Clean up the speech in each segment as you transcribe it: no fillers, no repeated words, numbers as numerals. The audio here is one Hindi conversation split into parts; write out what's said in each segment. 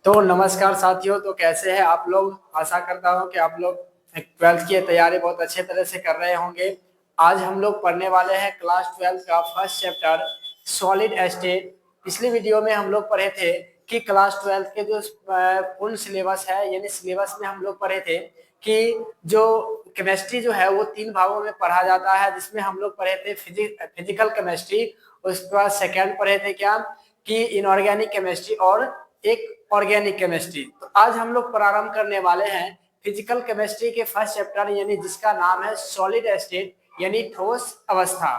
तो नमस्कार साथियों। तो कैसे हैं आप लोग? आशा करता हूं कि आप लोग 12th की तैयारी बहुत अच्छे तरह से कर रहे होंगे। आज हम लोग पढ़ने वाले हैं क्लास 12 का फर्स्ट चैप्टर सॉलिड स्टेट। पिछली वीडियो में हम लोग पढ़े थे कि क्लास 12 के जो पूर्ण सिलेबस है, यानी सिलेबस में हम लोग पढ़े थे कि जो केमिस्ट्री जो है वो 3 भागों में पढ़ा जाता है, जिसमें हम लोग पढ़े थे फिजिकल केमिस्ट्री। उसके बाद सेकेंड पढ़े थे क्या कि इनऑर्गेनिक केमिस्ट्री और एक ऑर्गेनिक केमिस्ट्री। तो आज हम लोग प्रारंभ करने वाले हैं फिजिकल केमिस्ट्री के फर्स्ट चैप्टर, यानी जिसका नाम है सॉलिड स्टेट यानी ठोस अवस्था।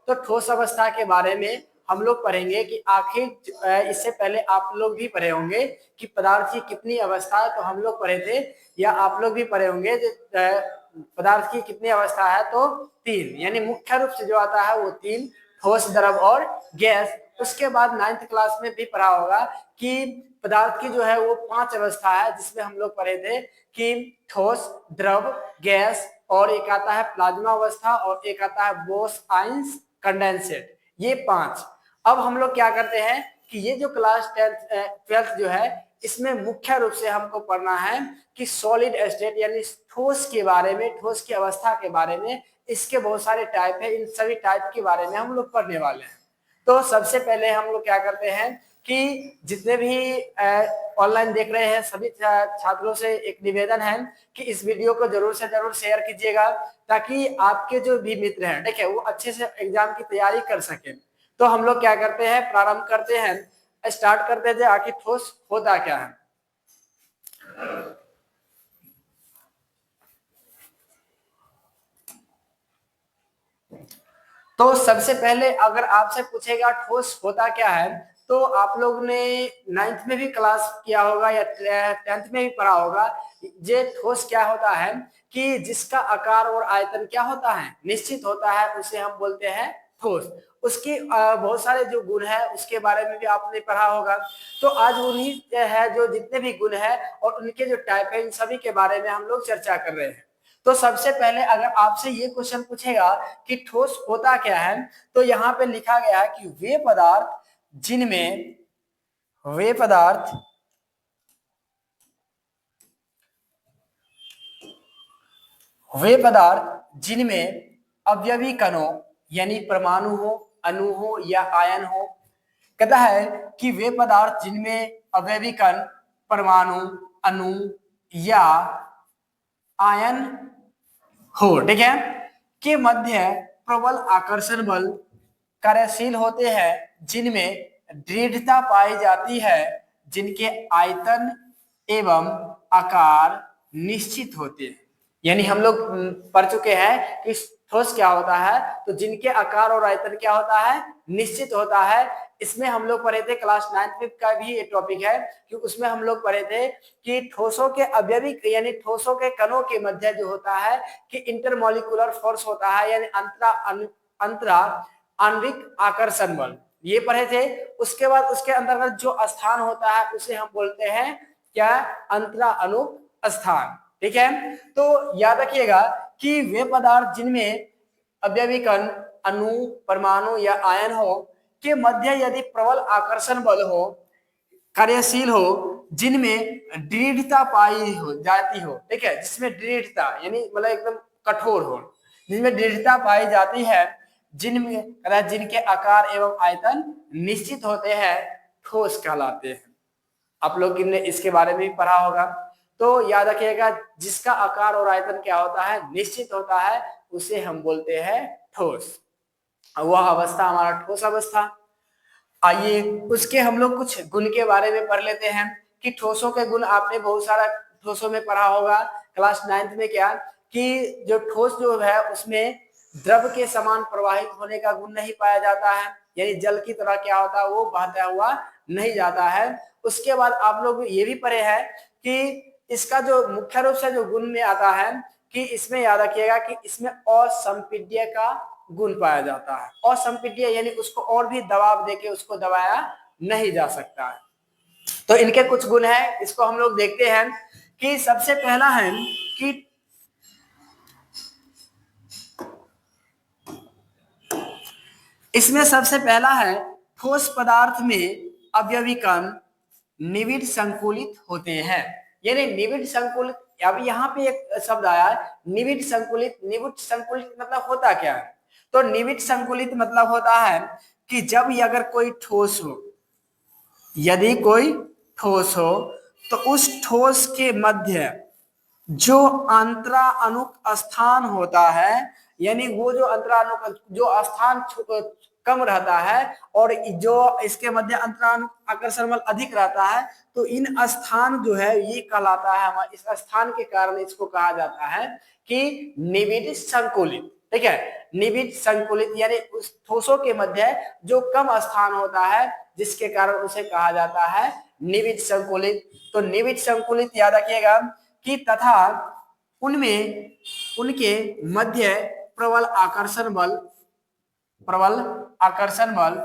तो ठोस अवस्था के बारे में हम लोग पढ़ेंगे कि आखिर इससे पहले आप लोग भी पढ़े होंगे कि पदार्थ की कितनी अवस्था है, तो हम लोग पढ़े थे या आप लोग भी पढ़े होंगे पदार्थ की कितनी अवस्था है, तो 3, यानी मुख्य रूप से जो आता है वो 3, ठोस, द्रव और गैस। उसके बाद 9th क्लास में भी पढ़ा होगा कि पदार्थ की जो है वो 5 अवस्था है, जिसमें हम लोग पढ़े थे कि ठोस, द्रव, गैस और एक आता है प्लाज्मा अवस्था और एक आता है बोस आइंस कंडेंसेट। ये 5। अब हम लोग क्या करते हैं कि ये जो क्लास 12th जो है इसमें मुख्य रूप से हमको पढ़ना है कि सॉलिड स्टेट यानी ठोस के बारे में, ठोस की अवस्था के बारे में। इसके बहुत सारे टाइप है, इन सभी टाइप के बारे में हम लोग पढ़ने वाले हैं। तो सबसे पहले हम लोग क्या करते हैं कि जितने भी ऑनलाइन देख रहे हैं सभी छात्रों से एक निवेदन है कि इस वीडियो को जरूर से जरूर शेयर कीजिएगा, ताकि आपके जो भी मित्र हैं, ठीक है, वो अच्छे से एग्जाम की तैयारी कर सके। तो हम लोग क्या करते हैं, प्रारंभ करते हैं, स्टार्ट करते हैं आखिर ठोस होता क्या है। तो सबसे पहले अगर आपसे पूछेगा ठोस होता क्या है, तो आप लोग ने 9th में भी क्लास किया होगा या 10th में भी पढ़ा होगा। ये ठोस क्या होता है कि जिसका आकार और आयतन क्या होता है, निश्चित होता है, उसे हम बोलते हैं ठोस। उसकी बहुत सारे जो गुण है उसके बारे में भी आपने पढ़ा होगा। तो आज उन्हीं है जो जितने भी गुण है और उनके जो टाइप है, इन सभी के बारे में हम लोग चर्चा कर रहे हैं। तो सबसे पहले अगर आपसे ये क्वेश्चन पूछेगा कि ठोस होता क्या है, तो यहाँ पे लिखा गया है कि जिनमें वे पदार्थ वे पदार्थ जिनमें अवयवी कणों यानी परमाणु हो, अणु हो या आयन हो। कहता है कि वे पदार्थ जिनमें अवयवी कण, परमाणु, अणु या आयन हो, ठीक है, के मध्य प्रबल आकर्षण बल कार्यशील होते हैं, जिनमें दृढ़ता पाई जाती है, जिनके आयतन एवं आकार निश्चित होते हैं। यानी हम लोग पढ़ चुके हैं कि ठोस क्या होता है, तो जिनके आकार और आयतन क्या होता है, निश्चित होता है। इसमें हम लोग पढ़े थे क्लास 9th में का भी ये टॉपिक है कि उसमें हम लोग पढ़े थे कि ठोसों के अवयवी यानी ठोसों के कणों के मध्य जो होता है कि इंटरमॉलिक्यूलर फोर्स होता है, यानी अंतरा आणविक आकर्षण बल, ये पढ़े थे। उसके बाद उसके अंतर्गत जो स्थान होता है उसे हम बोलते हैं क्या, अंतरा अणुक स्थान, ठीक है। तो याद रखिएगा कि वे पदार्थ जिनमें अवयवी कण, अणु, परमाणु या आयन हो के मध्य यदि प्रबल आकर्षण बल हो, कार्यशील हो, जिनमें दृढ़ता पाई हो जाती हो, ठीक है, जिसमें दृढ़ता यानी मतलब एकदम कठोर हो, जिनमें दृढ़ता पाई जाती है, जिनके आकार एवं आयतन निश्चित होते हैं, ठोस कहलाते हैं। आप लोग ने इसके बारे में भी पढ़ा होगा। तो याद रखिएगा जिसका आकार और आयतन क्या होता है, निश्चित होता है, उसे हम बोलते हैं ठोस। वह अवस्था हमारा ठोस अवस्था। आइए उसके हम लोग कुछ गुण के बारे में पढ़ लेते हैं कि ठोसों के गुण आपने बहुत सारा ठोसों में पढ़ा होगा क्लास 9th में क्या कि जो ठोस जो है उसमें द्रव के समान प्रवाहित होने का गुण नहीं पाया जाता है, यानी जल की तरह क्या होता है वो बहता हुआ नहीं जाता है। उसके बाद आप लोग ये भी पढ़े हैं कि इसका जो मुख्य रूप से जो गुण में आता है कि इसमें याद रखिएगा कि इसमें असंपीड्य का गुण पाया जाता है। असंपीड्य यानी उसको और भी दबाव देके उसको दबाया नहीं जा सकता है। तो इनके कुछ गुण हैं, इसको हम लोग देखते हैं कि सबसे पहला है कि इसमें सबसे पहला है ठोस पदार्थ में अवयवी कण निविड़ संकुलित होते हैं। यानी निविड़ संकुलित, अब यहाँ पे एक शब्द आया है निविड़ संकुलित। निविड़ संकुलित मतलब होता क्या है? तो निविड़ संकुलित मतलब होता है कि जब अगर कोई ठोस हो, यदि कोई ठोस हो तो उस ठोस के मध्य जो अंतराणुक स्थान होता है, यानी वो जो अंतराणुक जो स्थान कम रहता है और जो इसके मध्य अंतराणुक आकर्षण बल अधिक रहता है, तो इन स्थान जो है ये कहलाता है, हमारे इस स्थान के कारण इसको कहा जाता है कि निविड़ संकुलित। ठीक है, निविड़ संकुलित यानी उस ठोसों के मध्य जो कम स्थान होता है जिसके कारण उसे कहा जाता है निविड़ संकुलित। तो निविड़ संकुलित याद रखिएगा कि तथा उनमें उनके मध्य प्रबल आकर्षण बल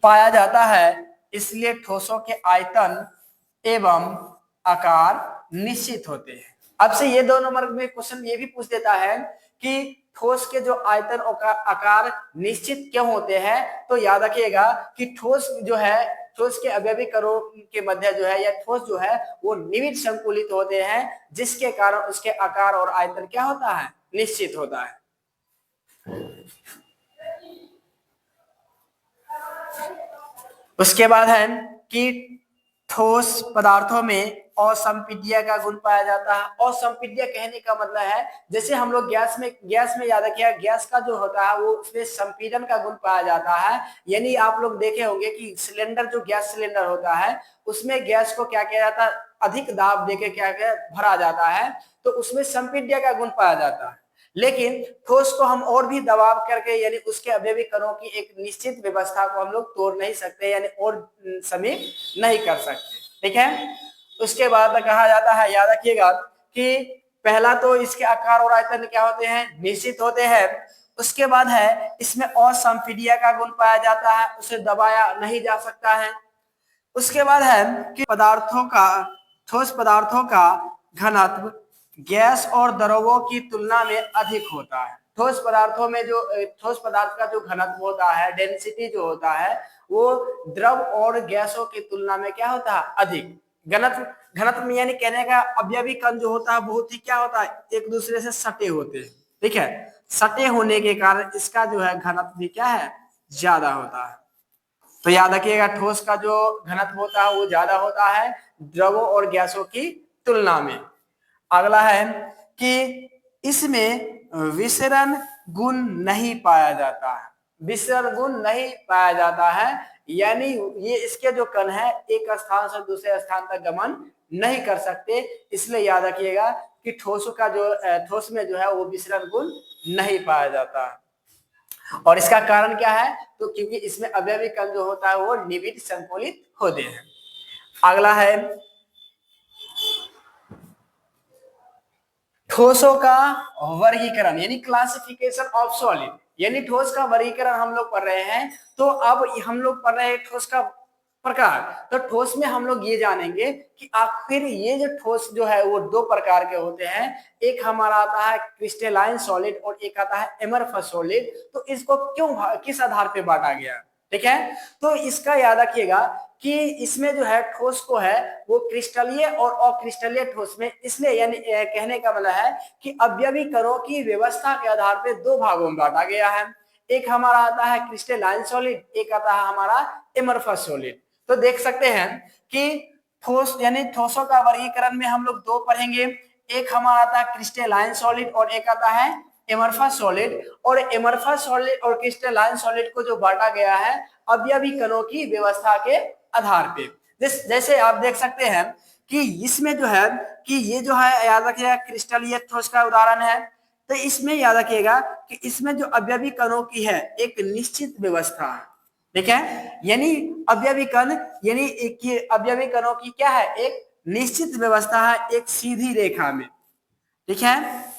पाया जाता है, इसलिए ठोसों के आयतन एवं आकार निश्चित होते हैं। अब से ये 2 नंबर में क्वेश्चन ये भी पूछ देता है कि ठोस के जो आयतन और आकार निश्चित क्यों होते हैं, तो याद रखिएगा कि ठोस जो है, ठोस के अवयवी कणों के मध्य जो है या ठोस जो है वो निविड़ संकुलित होते हैं, जिसके कारण उसके आकार और आयतन क्या होता है, निश्चित होता है। उसके बाद है कि ठोस पदार्थों में असंपीड्य का गुण पाया जाता है। असंपीड्य कहने का मतलब है जैसे हम लोग गैस में याद रखिए, गैस का जो होता है वो उसमें संपीड़न का गुण पाया जाता है। यानी आप लोग देखे होंगे कि सिलेंडर जो गैस सिलेंडर होता है उसमें गैस को क्या किया जाता है, अधिक दाब देके क्या भरा जाता है, तो उसमें संपीड्य का गुण पाया जाता है। लेकिन ठोस को हम और भी दबाव करके यानी उसके अवयवी कणों की एक निश्चित व्यवस्था को हम लोग तोड़ नहीं सकते, यानी और समीप नहीं कर सकते। ठीक है, उसके बाद कहा जाता है, याद रखिएगा कि पहला तो इसके आकार और आयतन क्या होते हैं, निश्चित होते हैं। उसके बाद है इसमें असंपीड्य का गुण पाया जाता है, उसे दबाया नहीं जा सकता है। उसके बाद है कि ठोस पदार्थों का घनत्व गैस और द्रवों की तुलना में अधिक होता है। ठोस पदार्थों में जो ठोस पदार्थ का जो घनत्व होता है, डेंसिटी जो होता है, वो द्रव और गैसों की तुलना में क्या होता है, अधिक। घनत्व घनत्व में यानी कहने का अवयवी कण जो होता है बहुत ही क्या होता है, एक दूसरे से सटे होते हैं। ठीक है, सटे होने के कारण इसका जो है घनत्व भी क्या है, ज्यादा होता है। तो याद रखिएगा ठोस का जो घनत्व होता है वो ज्यादा होता है द्रवों और गैसों की तुलना में। अगला है कि इसमें विसरण गुण नहीं पाया जाता है। विसरण गुण नहीं पाया जाता है, यानी ये इसके जो कण है एक स्थान से दूसरे स्थान तक गमन नहीं कर सकते, इसलिए याद रखिएगा कि ठोस में जो है वो विसरण गुण नहीं पाया जाता है। और इसका कारण क्या है, तो क्योंकि इसमें अवयवी कण जो होता है वो निविड़ संकुलित होते हैं। अगला है ठोसों का वर्गीकरण यानी क्लासिफिकेशन ऑफ सॉलिड, यानी ठोस का वर्गीकरण हम लोग पढ़ रहे हैं। तो अब हम लोग पढ़ रहे हैं ठोस का प्रकार। तो ठोस में हम लोग ये जानेंगे कि आखिर ये जो ठोस जो है वो 2 प्रकार के होते हैं। एक हमारा आता है क्रिस्टलाइन सॉलिड और एक आता है एमरफस सॉलिड। तो इसको क्यों किस आधार पे बांटा गया, ठीक है, तो इसका याद रखिएगा कि इसमें जो है ठोस को है वो क्रिस्टलीय और अक्रिस्टलीय ठोस में, इसलिए यानी कहने का मतलब है कि अवयवी कणों की व्यवस्था के आधार पे 2 भागों में बांटा गया है। एक हमारा आता है क्रिस्टलाइन सॉलिड, एक आता है हमारा एमरफस सॉलिड। तो देख सकते हैं कि ठोस यानी ठोसों का वर्गीकरण में हम लोग 2 पढ़ेंगे। एक हमारा आता है क्रिस्टलाइन सॉलिड और एक आता है एमरफस सॉलिड। और एमरफस सॉलिड और क्रिस्टलाइन सॉलिड को जो बांटा गया है अवयवी कणों की व्यवस्था के आधार पे। जैसे आप देख सकते हैं कि इसमें जो है कि ये जो है याद रखिएगा क्रिस्टलीय ठोस का उदाहरण है। तो इसमें याद रखिएगा कि इसमें जो अवयवी कणों की है एक निश्चित व्यवस्था है। ठीक है, यानी अवयवी कण यानी एक अवयवी कणों की क्या है, एक निश्चित व्यवस्था है एक सीधी रेखा में। ठीक है,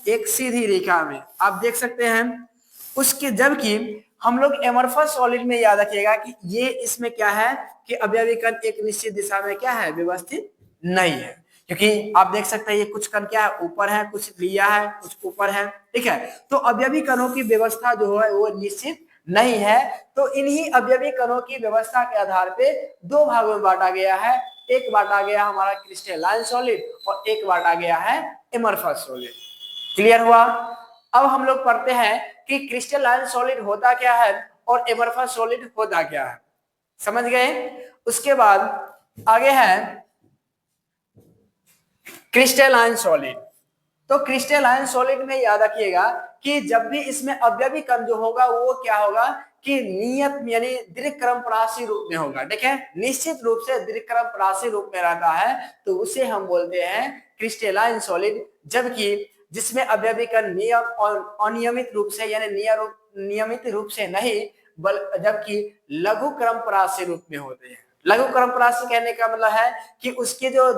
एक सीधी रेखा में आप देख सकते हैं। उसके जबकि हम लोग एमरफस सॉलिड में याद रखिएगा कि ये इसमें क्या है कि अवयवी कण एक निश्चित दिशा में क्या है, व्यवस्थित नहीं है। क्योंकि आप देख सकते हैं ये कुछ कण क्या है, ऊपर है, कुछ लिया है, कुछ ऊपर है। ठीक है, तो अवयवी कणों की व्यवस्था जो है वो निश्चित नहीं है। तो इन्हीं अवयवी कणों की व्यवस्था के आधार पे दो भागों में बांटा गया है। एक बांटा गया हमारा क्रिस्टलाइन सॉलिड और एक बांटा गया है एमरफस सॉलिड। क्लियर हुआ? अब हम लोग पढ़ते हैं कि क्रिस्टलाइन सॉलिड होता क्या है और एमरफस सॉलिड होता क्या है। समझ गए? उसके बाद आगे है क्रिस्टलाइन सॉलिड। तो क्रिस्टलाइन सॉलिड में याद रखिएगा कि जब भी इसमें अवयवी कण जो होगा वो क्या होगा कि नियत यानी दीर्घक्रमपरासी रूप में होगा। ठीक है, निश्चित रूप से दीर्घक्रमपरासी रूप में रहता है, तो उसे हम बोलते हैं क्रिस्टलाइन सॉलिड। जबकि जिसमें अवयवी कण नियम और अनियमित रूप से यानी नियमित रूप से नहीं जबकि लघु क्रमपरासी रूप में होते हैं। लघु क्रमपरासी कहने का मतलब है कि उसके जो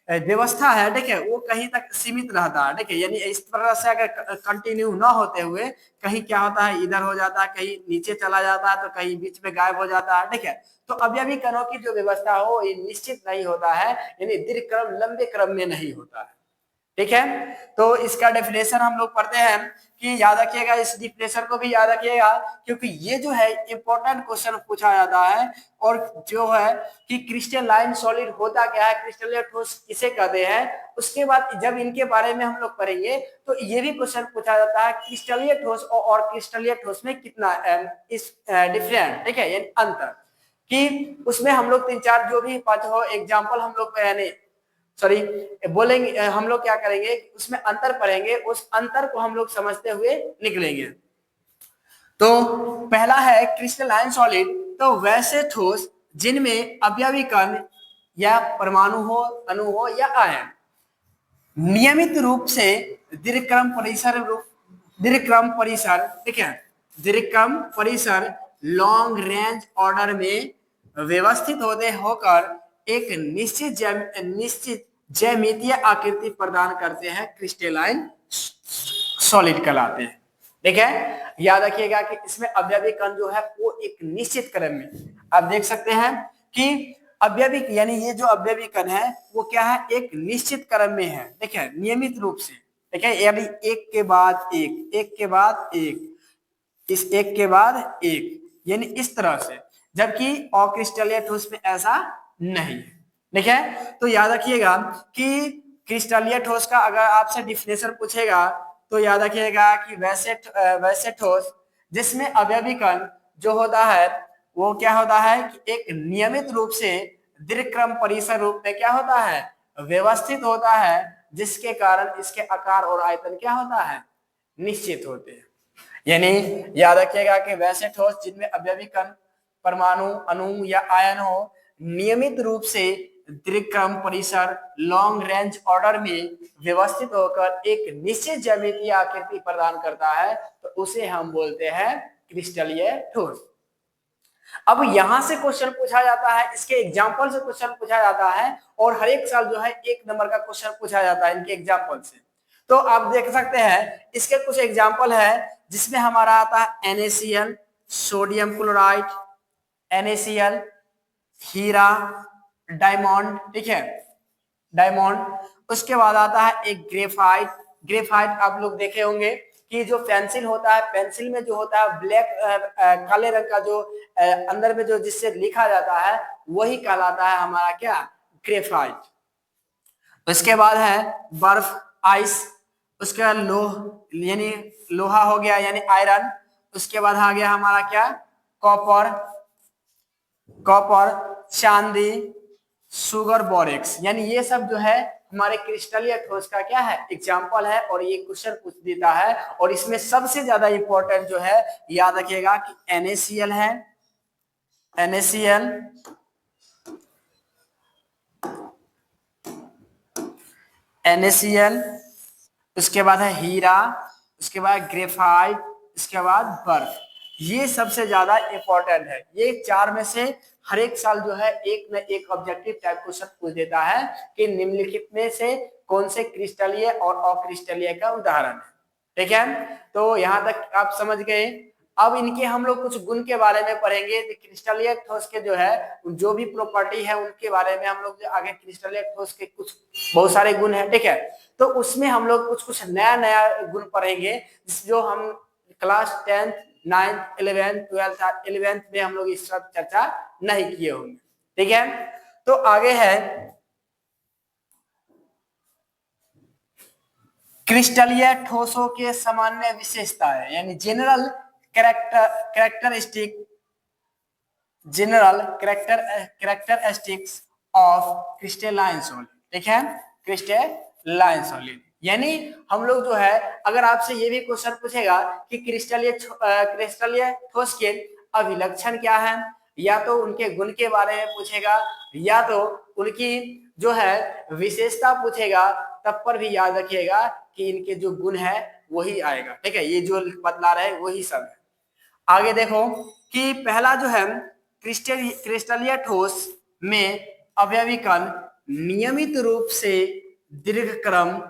व्यवस्था है, ठीक है, वो कहीं तक सीमित रहता है। ठीक है, यानी इस तरह से अगर कंटिन्यू ना होते हुए कहीं क्या होता है, इधर हो जाता है, कहीं नीचे चला जाता है, तो कहीं बीच में गायब हो जाता है। ठीक है, तो अवयवी कणों की जो व्यवस्था हो ये निश्चित नहीं होता है, यानी दीर्घ क्रम लंबे क्रम में नहीं होता है। ठीक है, तो इसका डेफिनेशन हम लोग पढ़ते हैं कि याद रखिएगा, इस डेफिनेशन को भी याद रखिएगा क्योंकि ये जो है इंपॉर्टेंट क्वेश्चन पूछा जाता है। और जो है कि क्रिस्टलाइन सॉलिड होता क्या है, क्रिस्टलीय ठोस किसे कहते हैं, उसके बाद जब इनके बारे में हम लोग पढ़ेंगे तो ये भी क्वेश्चन पूछा जाता है क्रिस्टलीय ठोस और क्रिस्टलीय ठोस में कितना इस डिफरेंट, ठीक है, यानी अंतर, कि उसमें हम लोग 3-4 जो भी पांच हो एग्जाम्पल हम लोग यानी सॉरी बोलेंगे, हम लोग क्या करेंगे उसमें अंतर पढ़ेंगे, उस अंतर को हम लोग समझते हुए निकलेंगे। तो पहला है क्रिस्टलाइन सॉलिड, तो वैसे ठोस जिनमें अवयवी कण या परमाणु हो, अणु हो या आयन नियमित रूप से दीर्घक्रम परिसर, ठीक है, दीर्घक्रम परिसर लॉन्ग रेंज ऑर्डर में व्यवस्थित होते होकर एक निश्चित ज्यामितीय आकृति प्रदान करते हैं, क्रिस्टलाइन सॉलिड कहलाते हैं। ठीक है, याद रखिएगा कि इसमें अवयवी कण जो है वो एक निश्चित क्रम में, आप देख सकते हैं कि अवयवी यानी ये जो अवयवी कण है वो क्या है, एक निश्चित क्रम में है। ठीक है, नियमित रूप से, ठीक है, यानी एक के बाद एक, एक के बाद एक, इस एक के बाद एक, यानी इस तरह से। जबकि अक्रिस्टलीय ठोस में ऐसा नहीं है। ठीक है, तो याद रखिएगा कि क्रिस्टलीय ठोस का अगर आपसे डिफिनेशन पूछेगा तो याद रखिएगा कि वैसे ठोस जिसमें अवयवी कण जो होता है वो क्या होता है कि एक नियमित रूप से दीर्घक्रम परिसर रूप में क्या होता है, व्यवस्थित होता है, जिसके कारण इसके आकार और आयतन क्या होता है, निश्चित होते हैं। यानी याद रखिएगा कि वैसे ठोस जिनमें अवयवी कण परमाणु अणु या आयन हो नियमित रूप से दीर्घक्रम परिसर लॉन्ग रेंज ऑर्डर में व्यवस्थित होकर एक निश्चित ज्यामितीय आकृति प्रदान करता है, तो उसे हम बोलते हैं क्रिस्टलीय ठोस। अब यहां से क्वेश्चन पूछा जाता है, इसके एग्जाम्पल से क्वेश्चन पूछा जाता है और हर एक साल जो है 1 नंबर का क्वेश्चन पूछा जाता है इनके एग्जाम्पल से। तो आप देख सकते हैं इसके कुछ एग्जाम्पल है जिसमें हमारा आता है NaCl, सोडियम क्लोराइड, NaCl, हीरा, डायमंड, ठीक है, डायमंड। उसके बाद आता है एक ग्रेफाइट। ग्रेफाइट आप लोग देखे होंगे कि जो पेंसिल होता है, पेंसिल में जो होता है ब्लैक काले रंग का जो अंदर में जो जिससे लिखा जाता है वही कहलाता है हमारा क्या, ग्रेफाइट। उसके बाद है बर्फ, आइस। उसके बाद लोह यानी लोहा हो गया यानी आयरन। उसके बाद आ गया हमारा क्या, कॉपर, कॉपर, चांदी, सुगर, बोरेक्स, यानी ये सब जो है हमारे क्रिस्टलीय ठोस का क्या है, एग्जाम्पल है। और ये क्वेश्चन पूछ देता है और इसमें सबसे ज्यादा इंपॉर्टेंट जो है याद रखिएगा कि NaCl है, NaCl, NaCl, उसके बाद है हीरा, उसके बाद ग्रेफाइट, उसके बाद बर्फ। ये सबसे ज्यादा इंपॉर्टेंट है। ये 4 में से हर एक साल जो है एक न एक ऑब्जेक्टिव टाइप क्वेश्चन पूछ देता है कि निम्नलिखित में से कौन से क्रिस्टलीय और अक्रिस्टलीय का उदाहरण है। ठीक है, तो यहां तक आप समझ गए। अब इनके हम लोग कुछ गुण के बारे में पढ़ेंगे। क्रिस्टलीय ठोस के जो है जो भी प्रॉपर्टी है उनके बारे में हम लोग आगे, क्रिस्टलीय ठोस के कुछ बहुत सारे गुण है, ठीक है, तो उसमें हम लोग कुछ नया नया गुण पढ़ेंगे जो हम class 10th 9th 11th 12th 11th में हम लोग इस सब चर्चा नहीं किए होंगे। ठीक है, तो आगे है क्रिस्टलीय ठोसों के सामान्य विशेषताएं यानी general characteristics of crystalline solid. ठीक है, क्रिस्टलाइन सॉलिड यानी हम लोग जो है, अगर आपसे ये भी क्वेश्चन पूछेगा कि क्रिस्टलीय ठोस के अभिलक्षण क्या है, या तो उनके गुण के बारे में पूछेगा, या तो उनकी जो है विशेषता पूछेगा, तब पर भी याद रखिएगा कि इनके जो गुण है वही आएगा। ठीक है, ये जो बतला रहे वही सब है। आगे देखो कि पहला जो है क्रिस्टलीय ठोस में अवयवी कण नियमित रूप से दीर्घक्रम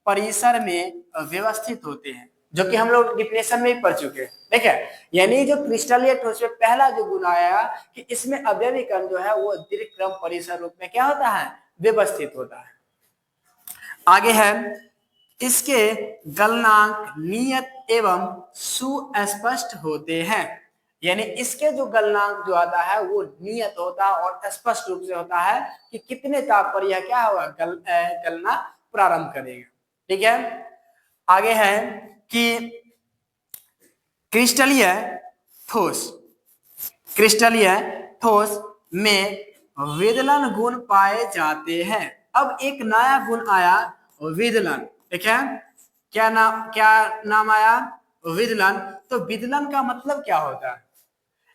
परिसर में व्यवस्थित होते हैं, जो कि हम लोग डिफिनेशन में ही पढ़ चुके हैं। ठीक है, यानी जो क्रिस्टलीय ठोस में पहला जो गुण आया कि इसमें अवयवी कण जो है वो दीर्घक्रम परिसर रूप में क्या होता है, व्यवस्थित होता है। आगे है इसके गलनांक नियत एवं सुस्पष्ट होते हैं, यानी इसके जो गलनांक जो आता है वो नियत होता है और स्पष्ट रूप से होता है कि कितने ताप पर यह क्या होगा, गलना प्रारंभ करेगा। ठीक है, आगे है कि क्रिस्टलीय ठोस में विदलन गुण पाए जाते हैं। अब एक नया गुण आया विदलन। ठीक है, क्या नाम आया, विदलन। तो विदलन का मतलब क्या होता है,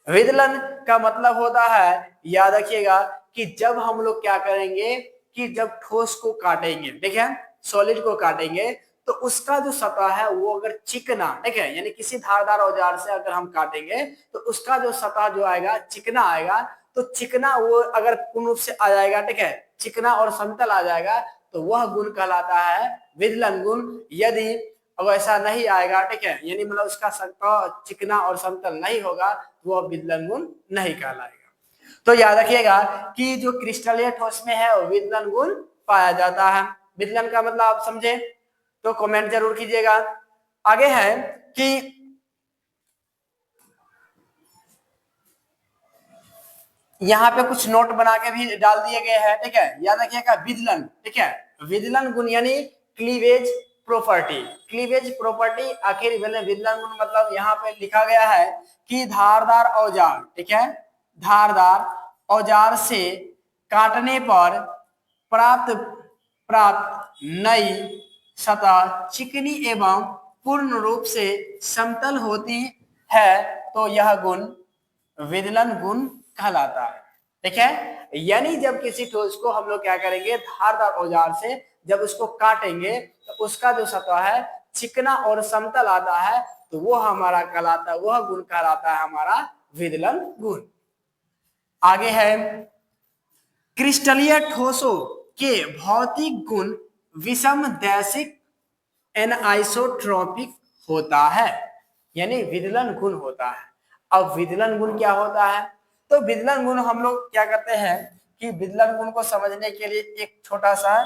विदलन का मतलब होता है, याद रखिएगा कि जब हम लोग क्या करेंगे कि जब ठोस को काटेंगे, ठीक है, सॉलिड को काटेंगे, तो उसका जो सतह है वो अगर चिकना, ठीक है, यानी किसी धारदार औजार से अगर हम काटेंगे तो उसका जो सतह जो आएगा चिकना आएगा। तो चिकना वो अगर पूर्ण रूप से आ जाएगा, ठीक है, चिकना और समतल आ जाएगा, तो वह गुण कहलाता है विदलन गुण। यदि वैसा नहीं आएगा, ठीक है, यानी मतलब उसका सतह चिकना और समतल नहीं होगा, वह विदलन गुण नहीं कहलाएगा। तो याद रखिएगा कि जो क्रिस्टलीय ठोस में है वो विदलन गुण पाया जाता है। विदलन का मतलब आप समझे तो कमेंट जरूर कीजिएगा। आगे है कि यहाँ पे कुछ नोट बना के भी डाल दिए गए हैं। ठीक है, याद रखिएगा विदलन। ठीक है, विदलन गुण यानी क्लीवेज प्रॉपर्टी। आखिर विदलन गुण मतलब यहाँ पे लिखा गया है कि धारदार औजार, ठीक है, धारदार औजार से काटने पर प्राप्त नई सतह चिकनी एवं पूर्ण रूप से समतल होती है, तो यह गुण विदलन गुण कहलाता है। ठीक है, यानी जब किसी ठोस को हम लोग क्या करेंगे, धारदार औजार से जब उसको काटेंगे तो उसका जो सतह है चिकना और समतल आता है, तो वो हमारा कहलाता है, वह गुण कहलाता है हमारा विदलन गुण। आगे है क्रिस्टलीय ठोसों के भौतिक गुण विषमदैशिक एनआइसोट्रॉपिक होता है, यानी विदलन गुण होता है। अब विदलन गुण क्या होता है, तो विदलन गुण हम लोग क्या करते हैं कि विदलन गुण को समझने के लिए एक छोटा सा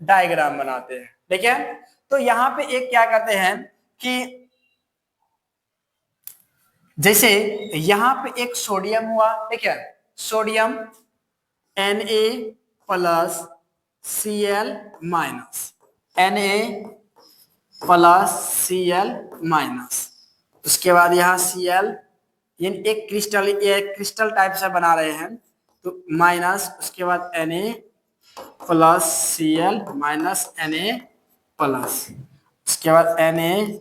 डायग्राम बनाते हैं। ठीक है, तो यहाँ पे एक क्या करते हैं कि जैसे यहाँ पे एक सोडियम हुआ, ठीक है, सोडियम Na+Cl-, Na+Cl-, उसके बाद यहाँ Cl, यानी एक क्रिस्टल टाइप से बना रहे हैं, तो माइनस, उसके बाद Na+Cl Na+, उसके बाद Na+Cl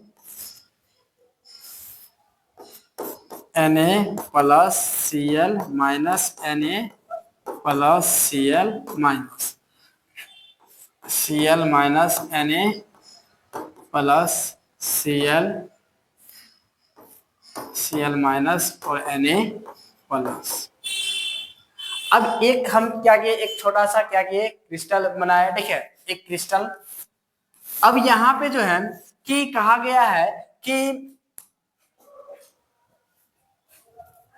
और Na+। अब एक हम क्या किए, एक छोटा सा क्या किए, क्रिस्टल बनाया। ठीक है, एक क्रिस्टल। अब यहाँ पे जो है कि कहा गया है कि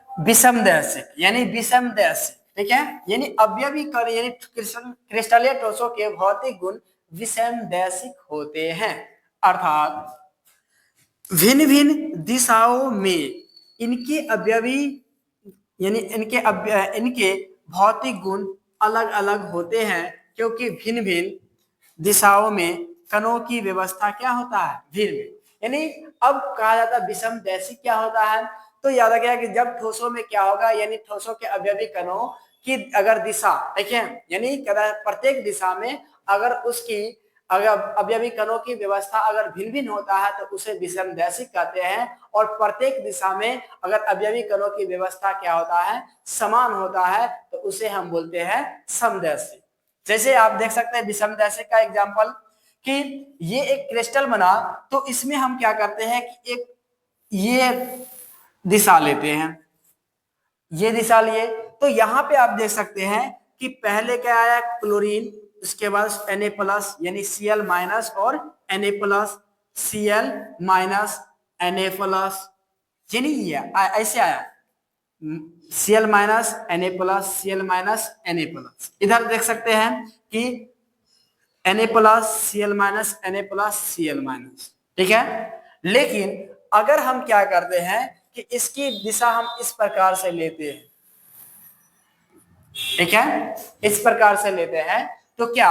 विषमदैशिक, यानी विषमदैशिक, ठीक है, यानी अवयवी कण यानी क्रिस्टलीय ठोसों के भौतिक गुण विषमदैशिक होते हैं, अर्थात भिन्न भिन्न दिशाओं में इनके अवयवी यानी इनके भौतिक गुण अलग अलग होते हैं, क्योंकि भिन्न भिन्न दिशाओं में कणों की व्यवस्था क्या होता है, भिन्न भिन्न। यानी अब कहा जाता है विषम दैशिक क्या होता है, तो याद रखिएगा कि जब ठोसों में क्या होगा, यानी ठोसों के अवयवी कणों की अगर दिशा देखिए, यानी प्रत्येक दिशा में अगर उसकी अगर अवयवी कणों की व्यवस्था अगर भिन्न भिन्न होता है तो उसे विषम दैशिक कहते हैं। और प्रत्येक दिशा में अगर अवयवी कणों की व्यवस्था क्या होता है, समान होता है, तो उसे हम बोलते हैं समदैशिक। जैसे आप देख सकते हैं विषम दैशिक का एग्जाम्पल कि ये एक क्रिस्टल बना, तो इसमें हम क्या करते हैं कि एक ये दिशा लेते हैं, ये दिशा लिए, तो यहाँ पे आप देख सकते हैं कि पहले क्या आया, क्लोरीन, उसके बाद Na प्लस यानी Cl माइनस और Na plus, Cl minus Na plus, यानी ये ऐसे आया Cl minus Na plus, Cl minus Na plus. इधर देख सकते हैं कि Na plus, Cl minus, Na plus, Cl minus, ठीक है। लेकिन अगर हम क्या करते हैं कि इसकी दिशा हम इस प्रकार से लेते हैं, ठीक है, इस प्रकार से लेते हैं, तो क्या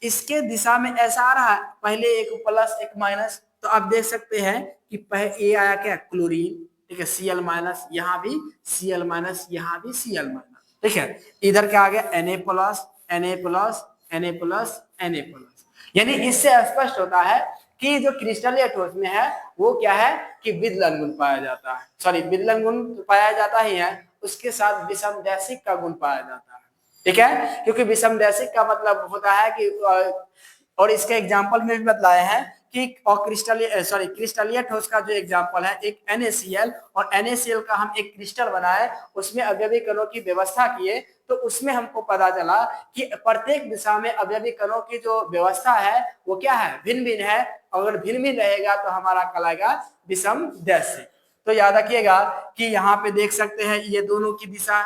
इसके दिशा में ऐसा आ रहा है, पहले एक प्लस एक माइनस, तो आप देख सकते हैं कि पहले ये आया क्या, क्लोरीन, ठीक है, Cl माइनस, यहाँ भी Cl माइनस, यहाँ भी Cl माइनस, ठीक है। इधर क्या आ गया, Na plus, Na plus, Na plus, Na plus. यानी इससे स्पष्ट होता है कि जो क्रिस्टलीय ठोस में है वो क्या है कि विदलन गुण पाया जाता है, सॉरी विदलन गुण पाया जाता ही है, उसके साथ विषम दैशिक का गुण पाया जाता है, ठीक है। क्योंकि विषम दैशिक का मतलब होता है कि और इसके एग्जांपल में भी बतलाए हैं कि क्रिस्टलीय ठोस का जो एग्जांपल है, एक NaCl, और NaCl का हम एक क्रिस्टल बनाए, उसमें अवयवी कणों की व्यवस्था किए, तो उसमें हमको पता चला कि प्रत्येक दिशा में अवयवी कणों की जो व्यवस्था है वो क्या है, भिन्न भिन्न है। अगर भिन्न भिन्न रहेगा तो हमारा कहलाएगा विषम दैशिक। तो याद रखिएगा कि यहाँ पे देख सकते हैं ये दोनों की दिशा,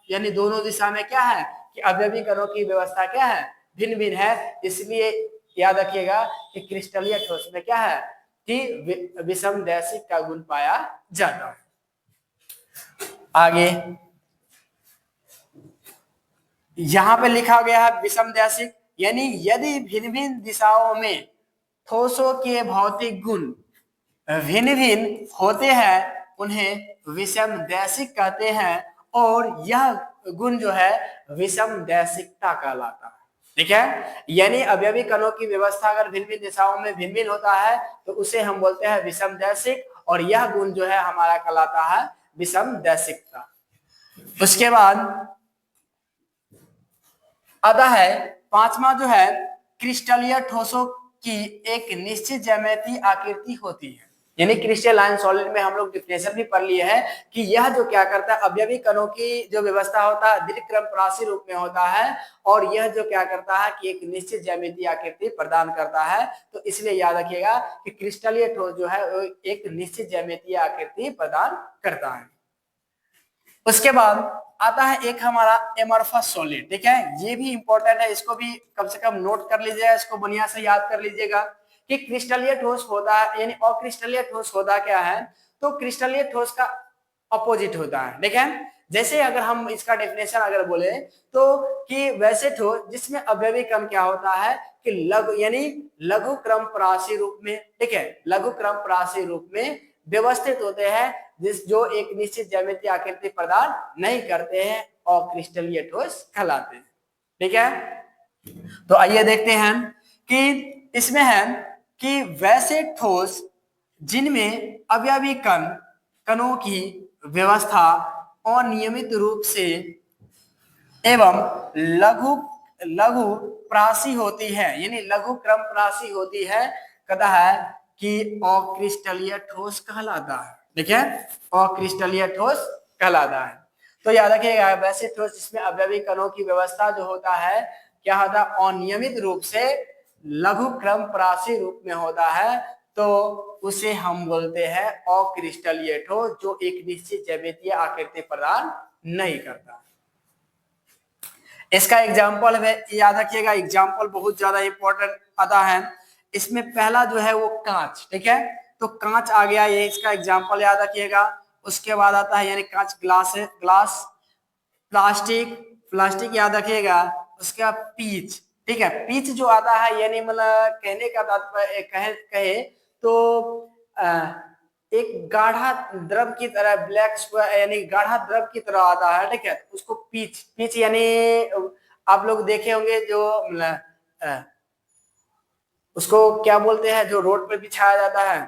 यानी दोनों दिशा में क्या है कि अवयवी कणों की व्यवस्था क्या है, भिन्न भिन्न है। इसलिए याद रखिएगा कि क्रिस्टलीय ठोस में क्या है कि विषम दैशिक का गुण पाया जाता है। आगे यहां पे लिखा गया है विषम दैशिक, यानी यदि भिन्न भिन्न दिशाओं में ठोसों के भौतिक गुण भिन्न भिन्न होते हैं, उन्हें विषम दैशिक कहते हैं, और यह गुण जो है विषम दैशिकता कहलाता है, ठीक है। यानी अवयवी कणों की व्यवस्था अगर भिन्न भिन्न दिशाओं में भिन्न भिन्न होता है तो उसे हम बोलते हैं विषम दैशिक, और यह गुण जो है हमारा कहलाता है विषम दैशिकता। उसके बाद आता है पांचवा जो है, क्रिस्टलीय ठोसों की एक निश्चित ज्यामितीय आकृति होती है। यानी क्रिस्टलाइन सॉलिड में हम लोग डिफिनेशन भी पढ़ लिए है कि यह जो क्या करता है, अवयवी कणों की जो व्यवस्था होता है दीर्घक्रम प्राशी रूप में होता है, और यह जो क्या करता है कि एक निश्चित ज्यामितीय आकृति प्रदान करता है। तो इसलिए याद रखिएगा कि क्रिस्टलीय ठोस जो है वो एक निश्चित ज्यामितीय आकृति प्रदान करता है। उसके बाद आता है एक हमारा एमरफस सॉलिड, ठीक है, ये भी इंपॉर्टेंट है, इसको भी कम से कम नोट कर लीजिएगा, इसको बढ़िया से याद कर लीजिएगा कि क्रिस्टलीय ठोस होता है, यानी अक्रिस्टलीय ठोस होता क्या है, तो क्रिस्टलीय ठोस का अपोजिट होता है, देखें। जैसे अगर हम इसका डेफिनेशन अगर बोले तो कि वैसे ठोस जिसमें अवयवी कण क्या होता है कि लघु, यानी लघु क्रम प्राशी रूप में, ठीक है, लघु क्रम प्राशी रूप में व्यवस्थित होते हैं, जो एक निश्चित ज्यामितीय आकृति प्रदान नहीं करते हैं, और क्रिस्टलीय ठोस कहलाते हैं, ठीक है। तो आइए देखते हैं कि इसमें है कि वैसे ठोस जिनमें अवयवी कणों की व्यवस्था अनियमित रूप से एवं लघु लघु प्राशी होती है, यानी लघु क्रम प्राशी होती है, कहता है कि अक्रिस्टलीय ठोस कहलाता है, ठीक है, अक्रिस्टलीय ठोस कहलाता है। तो याद रखिएगा वैसे ठोस जिसमें अवयवी कणों की व्यवस्था जो होता है क्या होता है, अनियमित रूप से लघु क्रम प्राशी रूप में होता है, तो उसे हम बोलते हैं अक्रिस्टलीय ठोस, जो एक निश्चित ज्यामितीय आकृति प्रदान नहीं करता। इसका एग्जाम्पल है, याद रखिएगा एग्जाम्पल बहुत ज्यादा इंपॉर्टेंट आता है। इसमें पहला जो है वो कांच, ठीक है, तो कांच आ गया, ये इसका एग्जाम्पल याद रखिएगा। उसके बाद आता है यानी कांच, ग्लास है, ग्लास, प्लास्टिक, प्लास्टिक याद रखिएगा, उसके बाद पीच, ठीक है। पीच जो आता है यानी मतलब कहने का तात्पर्य कहे तो एक गाढ़ा द्रव की तरह, ब्लैक यानी गाढ़ा द्रव की तरह आता है, ठीक है। उसको पीच, पीच यानी आप लोग देखे होंगे जो उसको क्या बोलते हैं जो रोड पर बिछाया जाता है,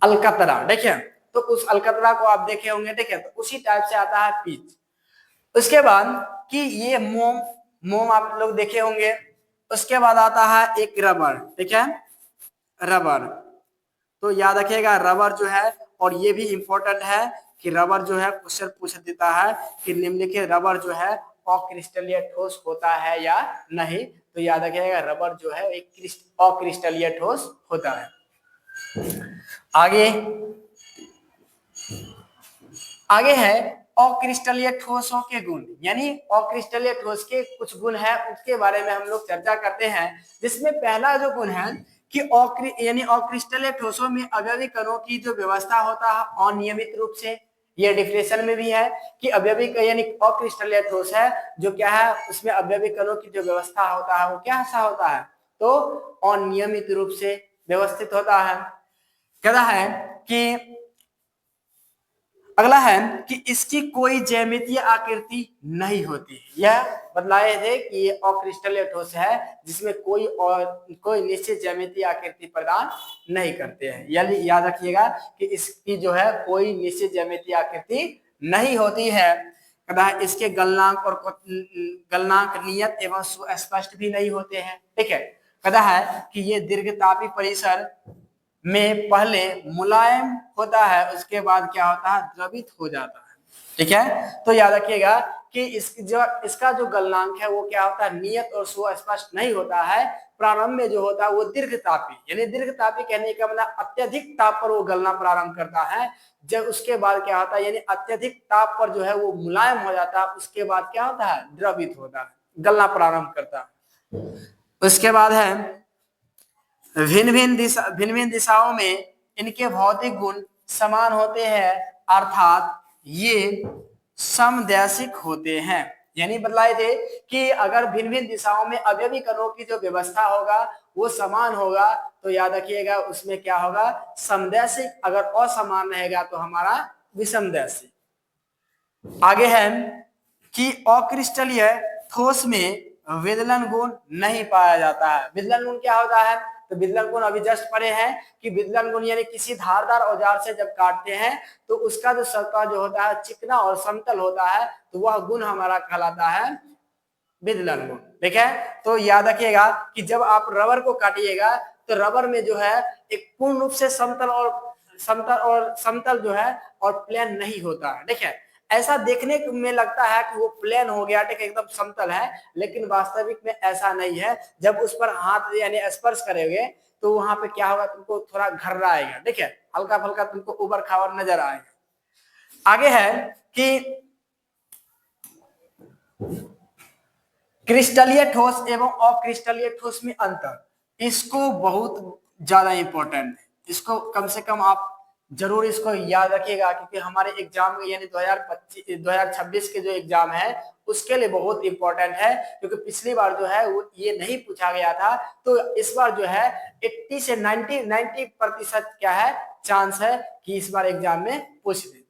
अलकतरा, देखिए। तो उस अलकतरा को आप देखे होंगे, ठीक है। तो उसी टाइप से आता है पीच। उसके बाद कि ये मोम, मोम आप लोग देखे होंगे। उसके बाद आता है एक रबर, ठीक है, रबर। तो याद रखिएगा रबर जो है, और ये भी इंपॉर्टेंट है कि रबर जो है क्वेश्चन पूछ देता है कि निम्नलिखित रबर जो है अक्रिस्टलीय ठोस होता है या नहीं। तो याद रखिएगा रबर जो है एक अक्रिस्टलीय ठोस होता है। आगे आगे है अक्रिस्टलीय ठोसों के गुण, यानी अक्रिस्टलीय ठोस के कुछ गुण है, उसके बारे में हम लोग चर्चा करते हैं। जिसमें पहला जो गुण है कि यानी अक्रिस्टलीय ठोसों में अवयवी कणों की जो व्यवस्था होता है अनियमित रूप से, ये डिफिनेशन में भी है कि अवयवी यानी अक्रिस्टलीय ठोस है जो क्या है, उसमें अवयवी कणों की जो व्यवस्था होता है वो क्या सा होता है, तो अनियमित रूप से व्यवस्थित होता है। कहता है कि अगला है कि इसकी कोई ज्यामितीय आकृति नहीं होती है। यह बतलाए थे कि ये अक्रिस्टलीय ठोस है जिसमें कोई निश्चित ज्यामितीय आकृति प्रदान नहीं करते हैं। याद रखिएगा कि इसकी जो है कोई निश्चित ज्यामितीय आकृति नहीं होती है। इसके गलनांक और गलनांक नियत एवं सुस्पष्ट भी नहीं होते हैं, ठीक है। कहता है कि ये दीर्घतापी परिसर में पहले मुलायम होता है, उसके बाद क्या होता है, द्रवित हो जाता है, ठीक है। तो याद रखिएगा कि इसका जो गलनांक है वो क्या होता है, नियत और सुस्पष्ट नहीं होता है। प्रारंभ में जो होता है वो दीर्घतापी, यानी दीर्घतापी कहने का मतलब अत्यधिक ताप पर वो गलना प्रारंभ करता है। जब उसके बाद क्या होता है, यानी अत्यधिक ताप पर जो है वो मुलायम हो जाता है, उसके बाद क्या होता है, द्रवित होता है, गलना प्रारंभ करता है। उसके बाद है भिन्न भिन्न दिशाओं में इनके भौतिक गुण समान होते हैं, अर्थात ये समदैशिक होते हैं। यानी बतलाए थे कि अगर भिन्न भिन्न दिशाओं में अवयवी कणों की जो व्यवस्था होगा वो समान होगा, तो याद रखिएगा उसमें क्या होगा, समदैशिक। अगर असमान रहेगा तो हमारा विषमदैशिक। आगे है कि अक्रिस्टलीय ठोस में विदलन गुण नहीं पाया जाता है। विदलन गुण क्या होता है, तो विदलन गुण अभी जस्ट पढ़े हैं कि विदलन गुण यानी किसी धारदार औजार से जब काटते हैं तो उसका जो सतह जो होता है चिकना और समतल होता है, तो वह गुण हमारा कहलाता है विदलन गुण, ठीक है। तो याद रखिएगा कि जब आप रबर को काटिएगा तो रबर में जो है एक पूर्ण रूप से समतल जो है और प्लेन नहीं होता है, ठीक है। ऐसा देखने में लगता है कि वो प्लेन हो गया, ठीक है, एकदम समतल है, लेकिन वास्तविक में ऐसा नहीं है। जब उस पर हाथ यानी स्पर्श करेंगे तो वहां पे क्या होगा, तुमको थोड़ा घर्रा आएगा, ठीक है, हल्का फुल्का तुमको उबड़ खाबड़ नजर आएगा। आगे है कि क्रिस्टलीय ठोस एवं अक्रिस्टलीय ठोस में अंतर, इसको बहुत ज्यादा इंपॉर्टेंट है, इसको कम से कम आप जरूर इसको याद रखिएगा, क्योंकि हमारे एग्जाम यानी 2026 के जो एग्जाम है उसके लिए बहुत इंपॉर्टेंट है। क्योंकि पिछली बार जो है वो ये नहीं पूछा गया था, तो इस बार जो है 80 से 90% क्या है, चांस है कि इस बार एग्जाम में पूछ दे।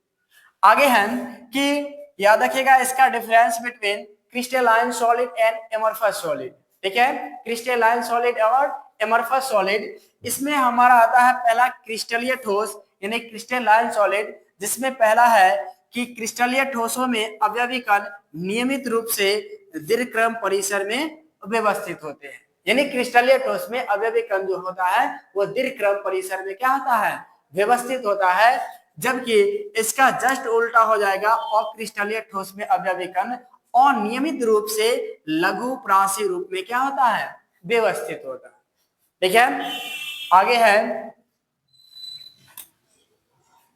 आगे है कि याद रखिएगा इसका difference between crystalline solid and amorphous solid, ठीक है, क्रिस्टलाइन सॉलिड और एमरफस सॉलिड। इसमें हमारा आता है पहला क्रिस्टलीय ठोस यानी क्रिस्टलाइन सॉलिड, जिसमें पहला है कि क्रिस्टलीय ठोसों में अवयवी कण नियमित रूप से दीर्घक्रम परिसर में व्यवस्थित होते हैं। यानी क्रिस्टलीय ठोस में अवयवी कण जो होता है वो दीर्घक्रम परिसर में क्या होता है, व्यवस्थित होता है। जबकि इसका जस्ट उल्टा हो जाएगा, अक्रिस्टलीय ठोस में अवयवी कण अनियमित रूप से लघु प्रासी रूप में क्या होता है, व्यवस्थित होता है, ठीक है। आगे है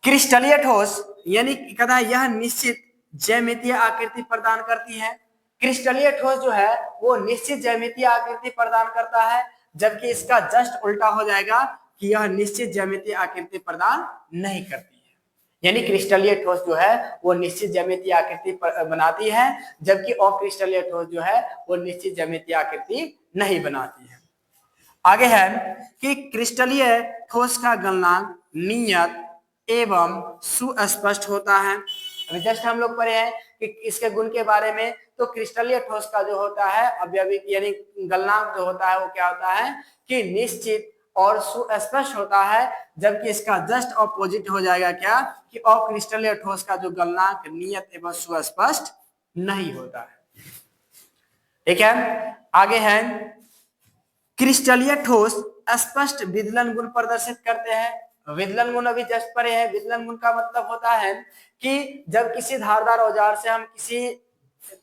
क्रिस्टलीय ठोस, यानी कहता है यह निश्चित ज्यामितीय आकृति प्रदान करती है। क्रिस्टलीय ठोस जो है वो निश्चित ज्यामितीय आकृति प्रदान करता है, जबकि इसका जस्ट उल्टा हो जाएगा, कि यह निश्चित ज्यामितीय आकृति प्रदान नहीं करती है। यानी क्रिस्टलीय ठोस जो है वो निश्चित ज्यामितीय आकृति बनाती है, जबकि अक्रिस्टलीय ठोस जो है वो निश्चित ज्यामितीय आकृति नहीं बनाती है। आगे है कि क्रिस्टलीय ठोस का गलनांक नियत एवं सुस्पष्ट होता है। अभी जस्ट हम लोग पढ़े हैं कि इसके गुण के बारे में, तो क्रिस्टलीय ठोस का जो होता है अवयविक यानी गलनांक जो होता है वो क्या होता है कि निश्चित और सुस्पष्ट होता है, जबकि इसका जस्ट ऑपोजिट हो जाएगा क्या कि अक्रिस्टलीय ठोस का जो गलनांक नियत एवं सुस्पष्ट नहीं होता है। ठीक है, आगे है क्रिस्टलीय ठोस स्पष्ट विदलन गुण प्रदर्शित करते हैं। विदलन गुण अभी जस्ट पढ़े हैं। विदलन गुण का मतलब होता है कि जब किसी धारदार औजार से हम किसी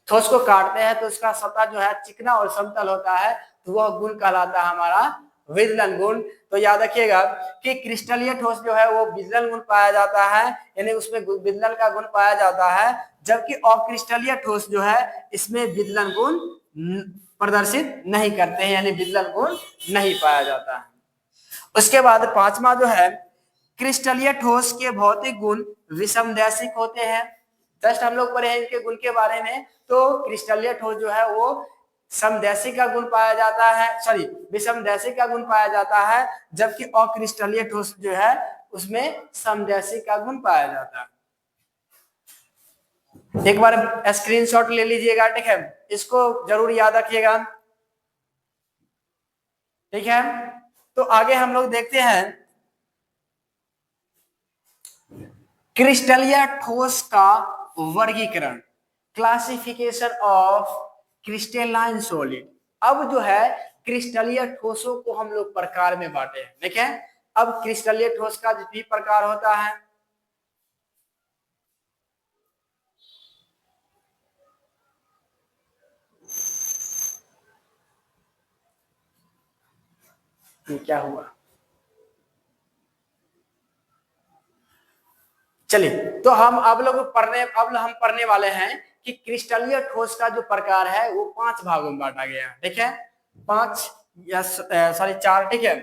ठोस को काटते हैं तो उसका सतह जो है चिकना और समतल होता है, तो वह गुण कहलाता है हमारा विदलन गुण। तो याद रखिएगा कि क्रिस्टलीय ठोस जो है वो विदलन गुण पाया जाता है, यानी उसमें विदलन का गुण पाया जाता है, जबकि अक्रिस्टलीय ठोस जो है इसमें विदलन गुण प्रदर्शित नहीं करते हैं, यानी विदलन गुण नहीं पाया जाता है। उसके बाद पांचवा जो है क्रिस्टलीय ठोस के भौतिक गुण विषमदैशिक होते हैं। जस्ट हम लोग पढ़े हैं इनके गुण के बारे में। तो क्रिस्टलीय ठोस जो है वो समदैशिक का गुण पाया जाता है, सॉरी विषमदैशिक का गुण पाया जाता है, जबकि अक्रिस्टलीय ठोस जो है उसमें समदैशिक का गुण पाया जाता है। एक बार स्क्रीनशॉट ले लीजिएगा, ठीक है, इसको जरूर याद रखिएगा। ठीक है, तो आगे हम लोग देखते हैं क्रिस्टलीय ठोस का वर्गीकरण, क्लासिफिकेशन ऑफ क्रिस्टलाइन सॉलिड। अब जो है क्रिस्टलीय ठोसों को हम लोग प्रकार में बांटे हैं। देखें, अब क्रिस्टलीय ठोस का भी प्रकार होता है। ये क्या हुआ, चलिए तो हम अब हम पढ़ने वाले हैं कि क्रिस्टलीय ठोस का जो प्रकार है वो 5 भागों में बांटा गया है। ठीक है, 5 या सॉरी 4, ठीक है,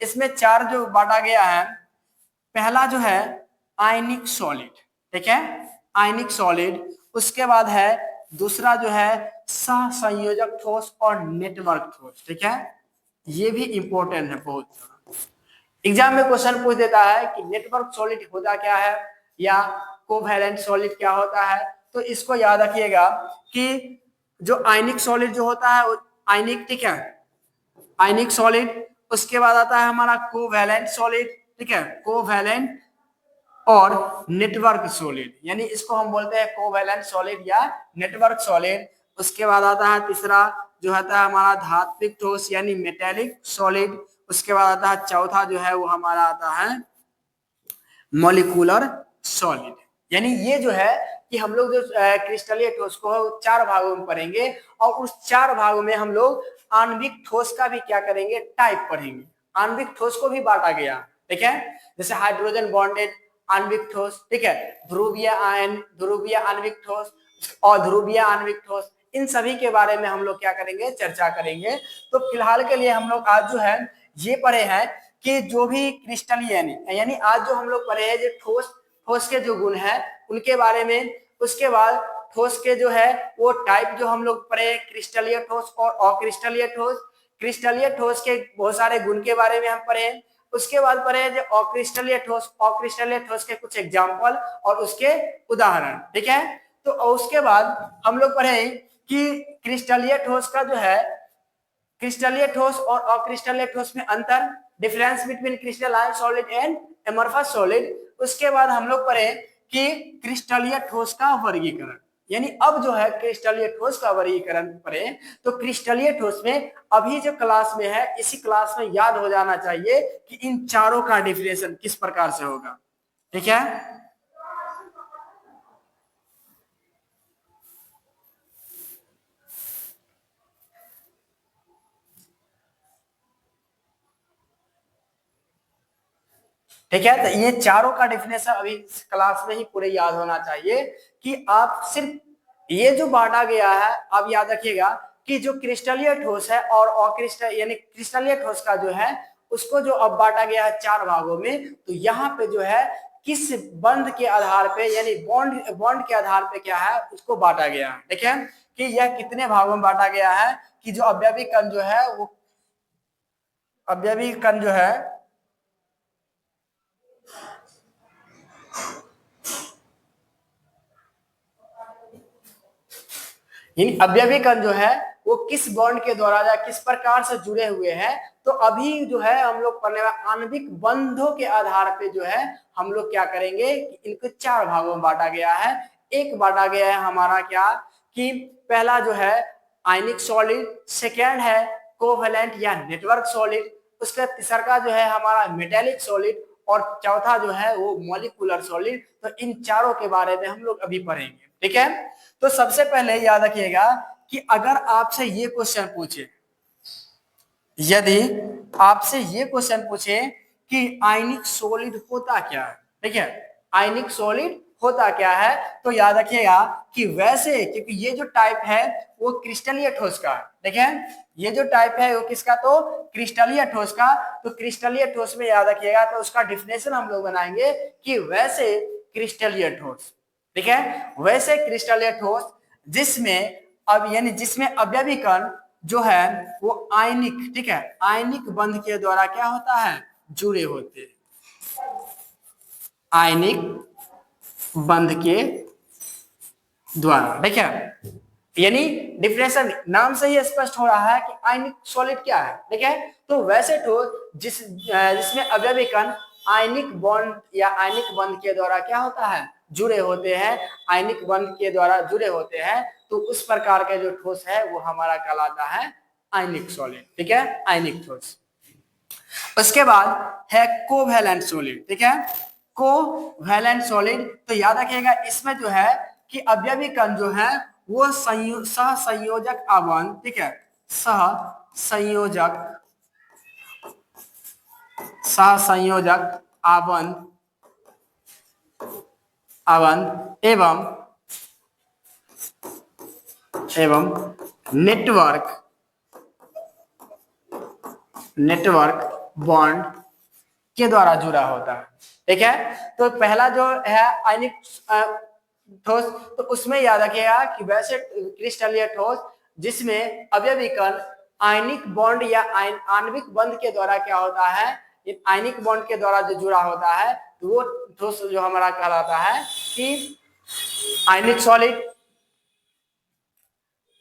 इसमें 4 जो बांटा गया है। पहला जो है आयनिक सॉलिड, ठीक है, आयनिक सॉलिड। उसके बाद है दूसरा जो है सहसंयोजक ठोस और नेटवर्क ठोस। ठीक है, ये भी इंपॉर्टेंट है बहुत। एग्जाम में क्वेश्चन पूछ देता है कि नेटवर्क सॉलिड होता क्या है या कोवैलेंट सॉलिड क्या होता है। तो इसको याद रखिएगा कि जो आयनिक सॉलिड जो होता है आयनिक, ठीक है, आयनिक सॉलिड। उसके बाद आता है हमारा कोवैलेंट सॉलिड, ठीक है, कोवैलेंट और नेटवर्क सॉलिड, यानी इसको हम बोलते हैं कोवैलेंट सॉलिड या नेटवर्क सॉलिड। उसके बाद आता है तीसरा जो होता है हमारा धात्विक ठोस यानी मेटेलिक सॉलिड। उसके बाद आता है चौथा जो है वो हमारा आता है मॉलिक्यूलर सॉलिड। यानी ये जो है कि हम लोग जो क्रिस्टलीय ठोस को 4 भागों में पढ़ेंगे, और उस 4 भागों में हम लोग आणविक ठोस का भी क्या करेंगे, टाइप पढ़ेंगे। आणविक ठोस को भी बांटा गया, ठीक है, जैसे हाइड्रोजन बॉन्डेड आणविक ठोस, ठीक है, ध्रुवीय आयन, ध्रुवीय आणविक ठोस और ध्रुवीय आणविक ठोस, इन सभी के बारे में हम लोग क्या करेंगे, चर्चा करेंगे। तो फिलहाल के लिए हम लोग आज जो है ये पढ़े हैं कि जो भी क्रिस्टलीय यानी आज जो हम लोग पढ़े हैं जो ठोस के जो गुण है उनके बारे में। उसके बाद ठोस के जो है वो टाइप जो हम लोग पढ़े, क्रिस्टलीय ठोस और अक्रिस्टलीय ठोस। क्रिस्टलीय ठोस के बहुत सारे गुण के बारे में हम पढ़े। उसके बाद पढ़े जो अक्रिस्टलीय ठोस के कुछ एग्जाम्पल और उसके उदाहरण, ठीक है। तो उसके बाद हम लोग पढ़े कि क्रिस्टलीय ठोस का जो है, क्रिस्टलीय ठोस और अक्रिस्टलीय ठोस में अंतर, difference between crystalline solid and amorphous solid. उसके बाद हम लोग पढ़े कि क्रिस्टलीय ठोस का वर्गीकरण, यानी अब जो है क्रिस्टलीय ठोस का वर्गीकरण पढ़े। तो क्रिस्टलीय ठोस में अभी जो क्लास में है, इसी क्लास में याद हो जाना चाहिए कि इन चारों का डिफिनेशन किस प्रकार से होगा, ठीक है। ठीक है, तो ये चारों का डेफिनेशन अभी क्लास में ही पूरे याद होना चाहिए कि आप सिर्फ ये जो बांटा गया है आप याद रखिएगा कि जो क्रिस्टलीय ठोस है और अक्रिस्टल यानी क्रिस्टलीय ठोस का जो है उसको जो अब बांटा गया है 4 भागों में, तो यहाँ पे जो है किस बंध के आधार पे यानी बॉन्ड बॉन्ड के आधार पे क्या है उसको बांटा गया है। देखिए कि यह कितने भागों में बांटा गया है कि जो अवयवी कण जो है वो अवयवी कण जो है यानी अवयवी कण जो है वो किस बॉन्ड के द्वारा या किस प्रकार से जुड़े हुए हैं। तो अभी जो है हम लोग पढ़ने वाले आणविक बंधों के आधार पे जो है हम लोग क्या करेंगे कि इनको 4 भागों में बांटा गया है। एक बांटा गया है हमारा क्या कि पहला जो है आयनिक सॉलिड, सेकेंड है कोवेलेंट या नेटवर्क सॉलिड, उसका तीसरा जो है हमारा मेटेलिक सॉलिड और चौथा जो है वो मॉलिक्यूलर सॉलिड। तो इन चारों के बारे में हम लोग अभी पढ़ेंगे, ठीक है। तो सबसे पहले याद रखिएगा कि अगर आपसे ये क्वेश्चन पूछे, यदि आपसे ये क्वेश्चन पूछे कि आयनिक सॉलिड होता क्या है, ठीक है, आयनिक सॉलिड होता क्या है, तो याद रखिएगा कि वैसे क्योंकि ये जो टाइप है वो क्रिस्टलीय ठोस का है, देखिए ये जो टाइप है वो किसका, तो क्रिस्टलीय ठोस का। तो क्रिस्टलीय ठोस में याद रखिएगा तो उसका डिफिनेशन हम लोग बनाएंगे कि वैसे क्रिस्टलीय ठोस, ठीक है, वैसे क्रिस्टलीय ठोस जिसमें अब यानी जिसमें अवयवी कण जो है वो आयनिक, ठीक है, आयनिक बंध के द्वारा क्या होता है, जुड़े होते हैं, आयनिक बंध के द्वारा। देखिए यानी डिफिनेशन नाम से ही स्पष्ट हो रहा है कि आयनिक सॉलिड क्या है, ठीक है। तो वैसे ठोस जिसमें अवयवी कण आयनिक बॉन्ड या आयनिक बंध के द्वारा क्या होता है, जुड़े होते हैं, आयनिक बंध के द्वारा जुड़े होते हैं, तो उस प्रकार का जो ठोस है वो हमारा कहलाता है आयनिक सॉलिड, ठीक है, आयनिक ठोस। उसके बाद है कोवैलेंट सॉलिड, ठीक है, कोवैलेंट सॉलिड। तो याद रखिएगा इसमें जो है कि अवयवी कण जो है वो सहसंयोजक आबंध, ठीक है, सहसंयोजक सहसंयोजक आबंध आबंध एवं एवं नेटवर्क नेटवर्क बॉन्ड के द्वारा जुड़ा होता है, ठीक है। तो पहला जो है आयनिक ठोस, तो उसमें याद रखिएगा कि वैसे क्रिस्टलीय ठोस जिसमें अवयवी कण आयनिक बॉन्ड या आणविक बंध के द्वारा क्या होता है, आयनिक बॉन्ड के द्वारा जो जुड़ा होता है, तो वो ठोस जो हमारा कहलाता है कि आयनिक सॉलिड।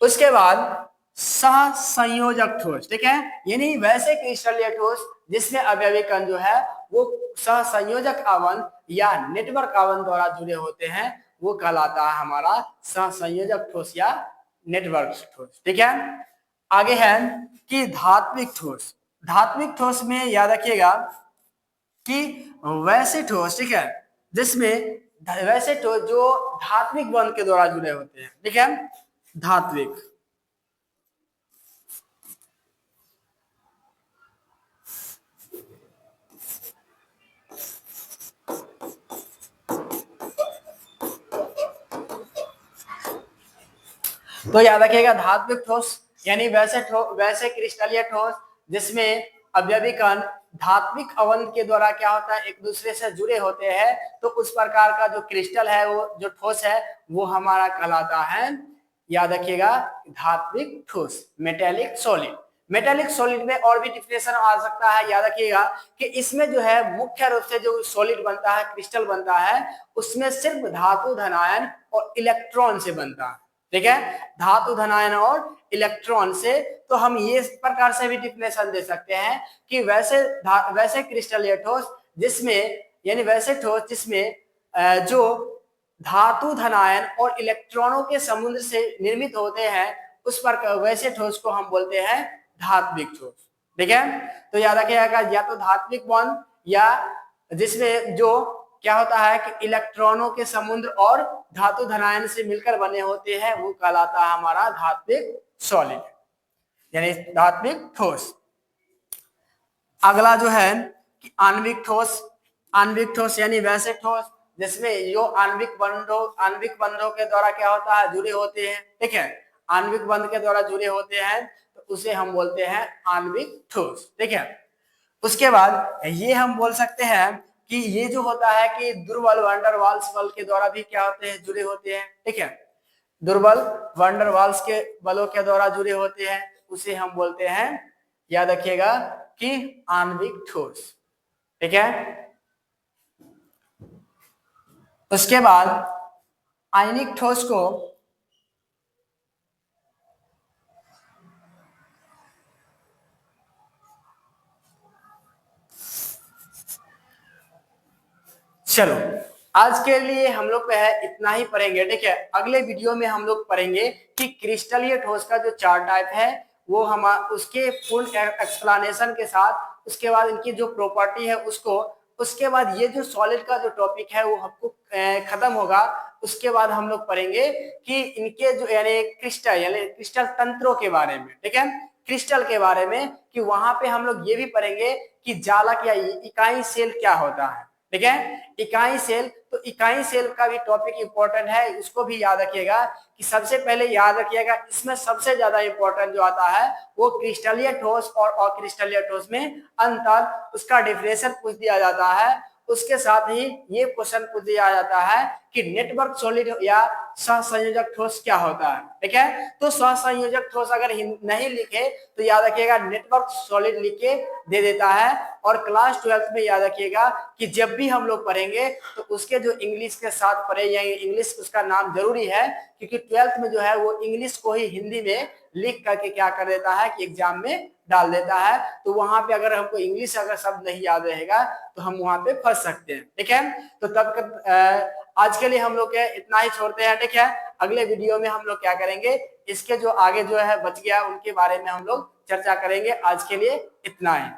उसके बाद सहसंयोजक ठोस, ठीक है, यानी वैसे क्रिस्टलीय ठोस जिसमें अवयवी कण जो है वो सहसंयोजक आबंध या नेटवर्क आबंध द्वारा जुड़े होते हैं, वो कहलाता है हमारा सहसंयोजक ठोस या नेटवर्क ठोस, ठीक है। आगे है कि धात्विक ठोस। धात्विक ठोस में याद रखिएगा कि वैसे ठोस, ठीक है, जिसमें वैसे ठोस जो धात्विक बंध के द्वारा जुड़े होते हैं, ठीक है, धात्विक। तो याद रखिएगा धात्विक ठोस यानी वैसे क्रिस्टलीय ठोस जिसमें अवयवी कण धात्विक अवंध के द्वारा क्या होता है, एक दूसरे से जुड़े होते हैं, तो उस प्रकार का जो क्रिस्टल है वो जो ठोस है वो हमारा कहलाता है, याद रखिएगा, धात्विक ठोस, मेटेलिक सॉलिड। मेटेलिक सॉलिड में और भी डिफिनेशन आ सकता है, याद रखिएगा कि इसमें जो है मुख्य रूप से जो सॉलिड बनता है, क्रिस्टल बनता है, उसमें सिर्फ धातु धनायन और इलेक्ट्रॉन से बनता है, ठीक है, धातु धनायन और इलेक्ट्रॉन से। तो हम ये इस प्रकार से भी डिफिनेशन दे सकते हैं कि वैसे क्रिस्टलीय ठोस जिसमें यानी वैसे ठोस जिसमें जो धातु धनायन और इलेक्ट्रॉनों के समुद्र से निर्मित होते हैं, उस पर वैसे ठोस को हम बोलते हैं धात्विक ठोस, ठीक है। तो याद रखिएगा या तो धात्विक बॉन्ड या जिसमें जो क्या होता है कि इलेक्ट्रॉनों के समुद्र और धातु धनायन से मिलकर बने होते हैं, वो कहलाता है हमारा धात्विक सॉलिड यानी धात्विक ठोस। अगला जो है कि आणविक ठोस यानी वैसे ठोस जिसमें जो आणविक बंधों के द्वारा क्या होता है, जुड़े होते हैं, ठीक है, आणविक बंध के द्वारा जुड़े होते हैं, तो उसे हम बोलते हैं आणविक ठोस, ठीक है। उसके बाद ये हम बोल सकते हैं कि ये जो होता है कि दुर्बल वंडर वाल्स बल के द्वारा भी क्या होते हैं, जुड़े होते हैं। ठीक है, दुर्बल वंडर वाल्स के बलों के द्वारा जुड़े होते हैं, उसे हम बोलते हैं, याद रखिएगा, कि आणविक ठोस। ठीक है, उसके बाद आयनिक ठोस को चलो आज के लिए हम लोग है इतना ही पढ़ेंगे। ठीक है, अगले वीडियो में हम लोग पढ़ेंगे कि क्रिस्टलीय ठोस का जो चार टाइप है वो हम उसके पूर्ण एक्सप्लेनेशन के साथ, उसके बाद इनकी जो प्रॉपर्टी है उसको, उसके बाद ये जो सॉलिड का जो टॉपिक है वो हमको खत्म होगा। उसके बाद हम लोग पढ़ेंगे कि इनके जो यानी क्रिस्टल यानी क्रिस्टल तंत्रों के बारे में। ठीक है, क्रिस्टल के बारे में कि वहां पे हम लोग ये भी पढ़ेंगे कि जालक या इकाई सेल क्या होता है। ठीक है, इकाई सेल, तो इकाई सेल का भी टॉपिक इंपॉर्टेंट है, उसको भी याद रखिएगा कि सबसे पहले याद रखिएगा इसमें सबसे ज्यादा इंपॉर्टेंट जो आता है वो क्रिस्टलीय ठोस और अक्रिस्टलीय ठोस में अंतर, उसका डिफिनेशन पूछ दिया जाता है। उसके साथ ही ये क्वेश्चन पूछ दिया जाता है कि नेटवर्क सॉलिड या सहसंयोजक ठोस क्या होता है। ठीक है, तो सहसंयोजक ठोस अगर नहीं लिखे तो याद रखिएगा नेटवर्क सॉलिड लिख के दे देता है। और क्लास 12 में याद रखिएगा कि जब भी हम लोग पढ़ेंगे तो उसके जो इंग्लिश के साथ पढ़े या इंग्लिश उसका नाम जरूरी है, क्योंकि 12th में जो है वो इंग्लिश को ही हिंदी में लिख करके क्या कर देता है कि एग्जाम में डाल देता है। तो वहां पे अगर हमको इंग्लिश अगर शब्द नहीं याद रहेगा तो हम वहां पे फंस सकते हैं। ठीक है, तो आज के लिए हम लोग इतना ही छोड़ते हैं। ठीक है, अगले वीडियो में हम लोग क्या करेंगे, इसके जो आगे जो है बच गया उनके बारे में हम लोग चर्चा करेंगे। आज के लिए इतना ही।